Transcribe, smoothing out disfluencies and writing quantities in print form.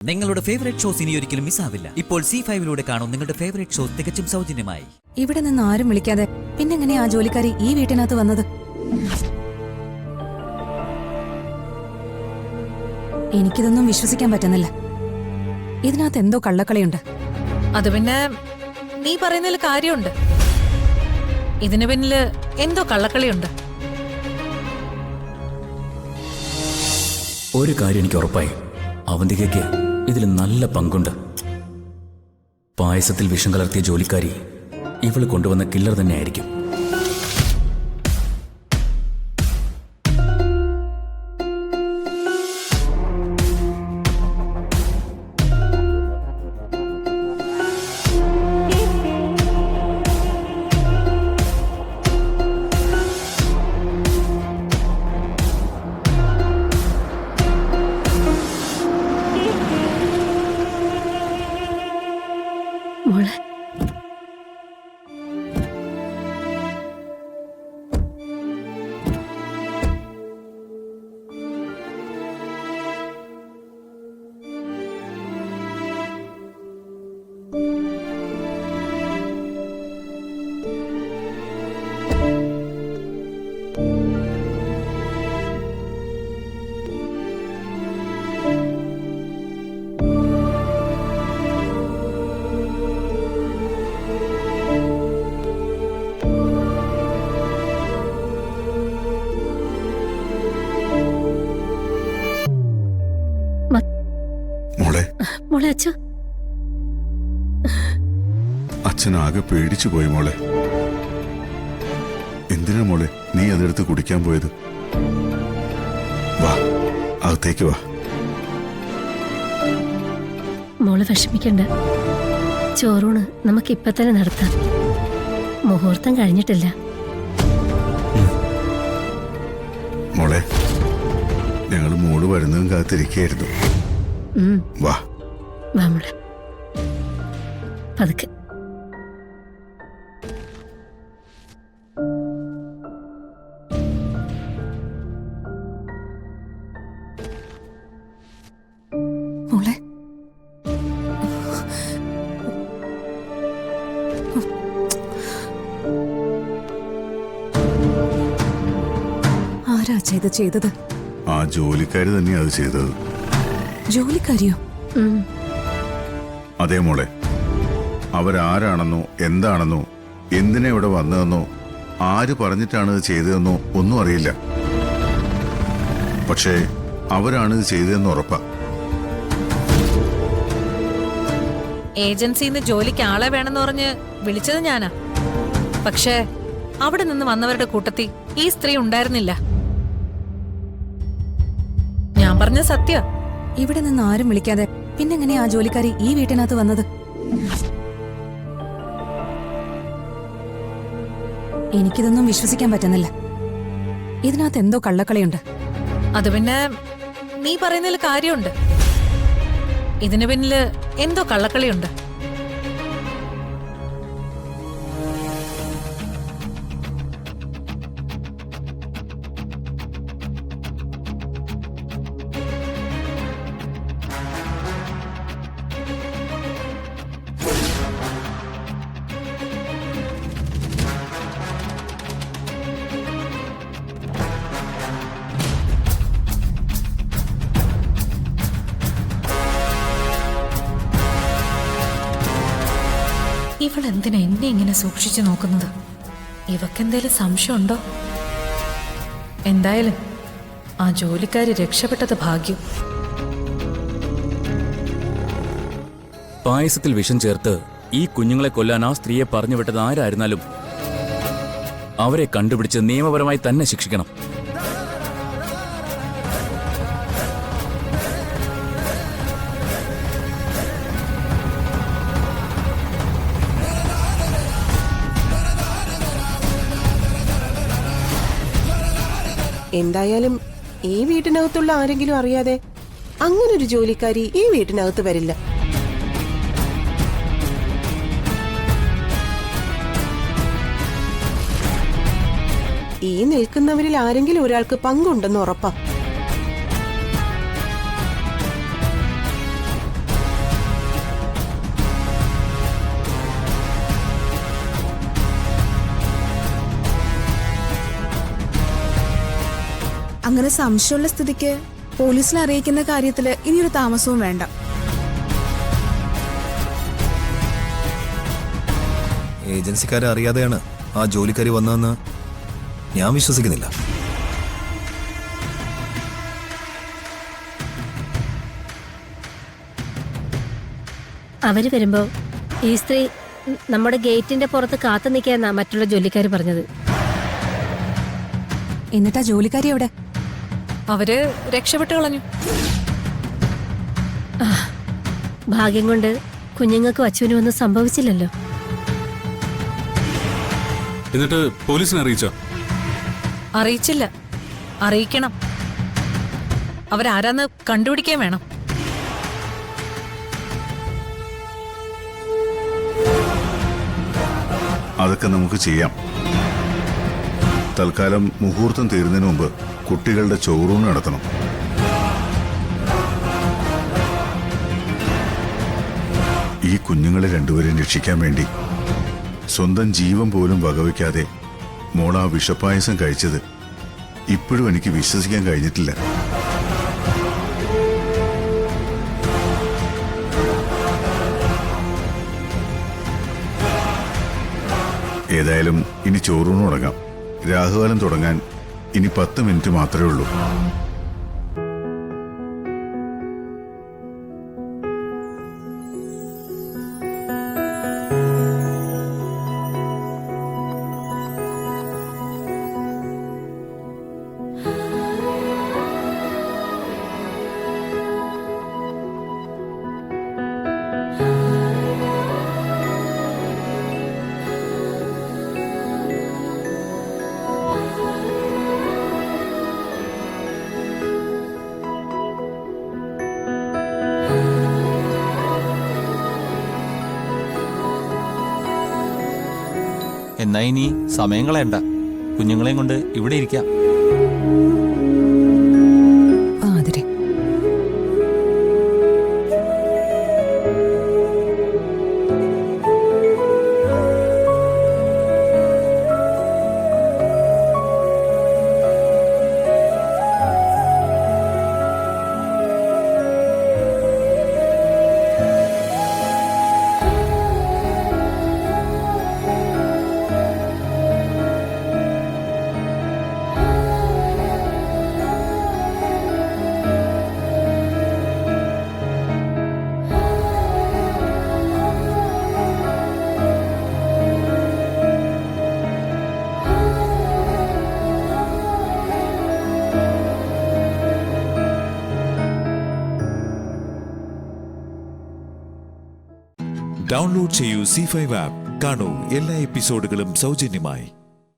നിങ്ങളുടെ favourite shows ഇനി ഒരിക്കലും മിസ്സാവില്ല. ഇപ്പോൾ C5 കാണും നിങ്ങളുടെ ഫേവറേറ്റ് ഷോസ് തികച്ചും സൗജന്യമായി. ഇവിടെ നിന്ന് ആരും വിളിക്കാതെ പിന്നെങ്ങനെ ആ ജോലിക്കാരി ഈ വീട്ടിനകത്ത് വന്നത്? എനിക്കിതൊന്നും വിശ്വസിക്കാൻ പറ്റുന്നില്ല. ഇതിനകത്ത് എന്തോ കള്ളക്കളിയുണ്ട്. അത് പിന്നെ നീ പറയുന്നതിൽ കാര്യമുണ്ട്. ഇതിന് പിന്നില് എന്തോ കള്ളക്കളിയുണ്ട്. ഒരു കാര്യം എനിക്ക് ഉറപ്പായി, അവന്തികയ്ക്ക് ഇതിൽ നല്ല പങ്കുണ്ട്. പായസത്തിൽ വിഷം കലർത്തിയ ജോലിക്കാരി ഇവള് കൊണ്ടുവന്ന കില്ലർ തന്നെയായിരിക്കും. മോളെ, മോളെ അച്ഛ അച്ഛനാകെ പേടിച്ചു പോയി മോളെ. എന്തിനാ മോളെ നീ അതെടുത്ത് കുടിക്കാൻ പോയത്? വാ, അകത്തേക്ക് വാ. മോളെ വിഷമിക്കണ്ട. ചോറൂണ് നമുക്ക് ഇപ്പൊ തന്നെ നടത്താം. മുഹൂർത്തം കഴിഞ്ഞിട്ടില്ല. മോളെ, ഞങ്ങൾ മോള് വരുന്നതും കാത്തിരിക്കുകയായിരുന്നു. വാ വാ മോളെ, പതുക്കെ. മോളെ, ആരാ ചെയ്തത്? ആ ജോലിക്കാരി തന്നെയാ അത് ചെയ്തത്. ജോലിക്കാരിയോ? അതേ മോളെ, അവരാരാണെന്നോ എന്താണെന്നോ എന്തിനാ ഇവിടെ വന്നതെന്നോ ആര് പറഞ്ഞിട്ടാണ് ഇത് ചെയ്തതെന്നോ ഒന്നും അറിയില്ല. പക്ഷേ അവരാണ് ഇത് ചെയ്തതെന്ന് ഉറപ്പാ. ഏജൻസിന്ന് ജോലിക്ക് ആളെ വേണമെന്ന് പറഞ്ഞ് വിളിച്ചത് ഞാനാ. പക്ഷേ അവിടെ നിന്ന് വന്നവരുടെ കൂട്ടത്തിൽ ഈ സ്ത്രീ ഉണ്ടായിരുന്നില്ല. ഞാൻ പറഞ്ഞ സത്യ. ഇവിടെ നിന്ന് ആരും വിളിക്കാതെ പിന്നെങ്ങനെ ആ ജോലിക്കാരി ഈ വീട്ടിനകത്ത് വന്നത്? എനിക്കിതൊന്നും വിശ്വസിക്കാൻ പറ്റുന്നില്ല. ഇതിനകത്ത് എന്തോ കള്ളക്കളിയുണ്ട്. അത് പിന്നെ നീ പറയുന്നതിൽ കാര്യമുണ്ട്. ഇതിന് പിന്നില് എന്തോ കള്ളക്കളിയുണ്ട്. ഇവളെന്തിനാ എന്നെ ഇങ്ങനെ സൂക്ഷിച്ചു നോക്കുന്നത്? ഇവക്കെന്തേലും സംശയമുണ്ടോ? എന്തായാലും ആ ജോലിക്കാരി രക്ഷപ്പെട്ടത് ഭാഗ്യം. പായസത്തിൽ വിഷം ചേർത്ത് ഈ കുഞ്ഞുങ്ങളെ കൊല്ലാൻ ആ സ്ത്രീയെ പറഞ്ഞു വിട്ടത് ആരായിരുന്നാലും അവരെ കണ്ടുപിടിച്ച് നിയമപരമായി തന്നെ ശിക്ഷിക്കണം. എന്തായാലും ഈ വീട്ടിനകത്തുള്ള ആരെങ്കിലും അറിയാതെ അങ്ങനൊരു ജോലിക്കാരി ഈ വീട്ടിനകത്ത് വരില്ല. ഈ നിൽക്കുന്നവരിൽ ആരെങ്കിലും ഒരാൾക്ക് പങ്കുണ്ടെന്ന് ഉറപ്പാ. അങ്ങനെ സംശയമുള്ള സ്ഥിതിക്ക് പോലീസിൽ അറിയിക്കുന്ന കാര്യത്തില് ഇനിയൊരു താമസവും വേണ്ട. ഏജൻസിക്കാരെ അറിയാതെയാണ് ആ ജോലിക്കാരി വന്നതെന്ന് ഞാൻ വിശ്വസിക്കുന്നില്ല. അവര് വരുമ്പോ ഈ സ്ത്രീ നമ്മുടെ ഗേറ്റിന്റെ പുറത്ത് കാത്തു നിൽക്കാന്നാ മറ്റുള്ള ജോലിക്കാർ പറഞ്ഞത്. എന്നിട്ടാ ജോലിക്കാരി എവിടെ? അവര് രക്ഷപ്പെട്ടു കളഞ്ഞു. ഭാഗ്യം കൊണ്ട് കുഞ്ഞുങ്ങൾക്ക് അച്ഛനും ഒന്നും സംഭവിച്ചില്ലല്ലോ. എന്നിട്ട് പോലീസിനെ അറിയിച്ചോ? അറിയിച്ചില്ല. അറിയിക്കണം. അവരാരാന്ന് കണ്ടുപിടിക്കാൻ വേണം. അതൊക്കെ നമുക്ക് ചെയ്യാം. തൽക്കാലം മുഹൂർത്തം തീരുന്നതിന് മുമ്പ് കുട്ടികളുടെ ചോറൂണ് നടത്തണം. ഈ കുഞ്ഞുങ്ങളെ രണ്ടുപേരെയും രക്ഷിക്കാൻ വേണ്ടി സ്വന്തം ജീവൻ പോലും വകവയ്ക്കാതെ മോൾ ആ വിഷപ്പായസം കഴിച്ചത് ഇപ്പോഴും എനിക്ക് വിശ്വസിക്കാൻ കഴിഞ്ഞിട്ടില്ല. ഏതായാലും ഇനി ചോറൂണ് തുടങ്ങാം. രാഹുകാലം തുടങ്ങാൻ ഇനി 10 മിനിറ്റ് മാത്രമേ ഉള്ളൂ. എന്നാ ഇനി സമയം കളയണ്ട, കുഞ്ഞുങ്ങളെയും കൊണ്ട് ഇവിടെ ഇരിക്കാം. ആതിരെ, ഡൗൺലോഡ് ചെയ്യൂ C5 ആപ്പ്. കാണൂ എല്ലാ എപ്പിസോഡുകളും സൗജന്യമായി.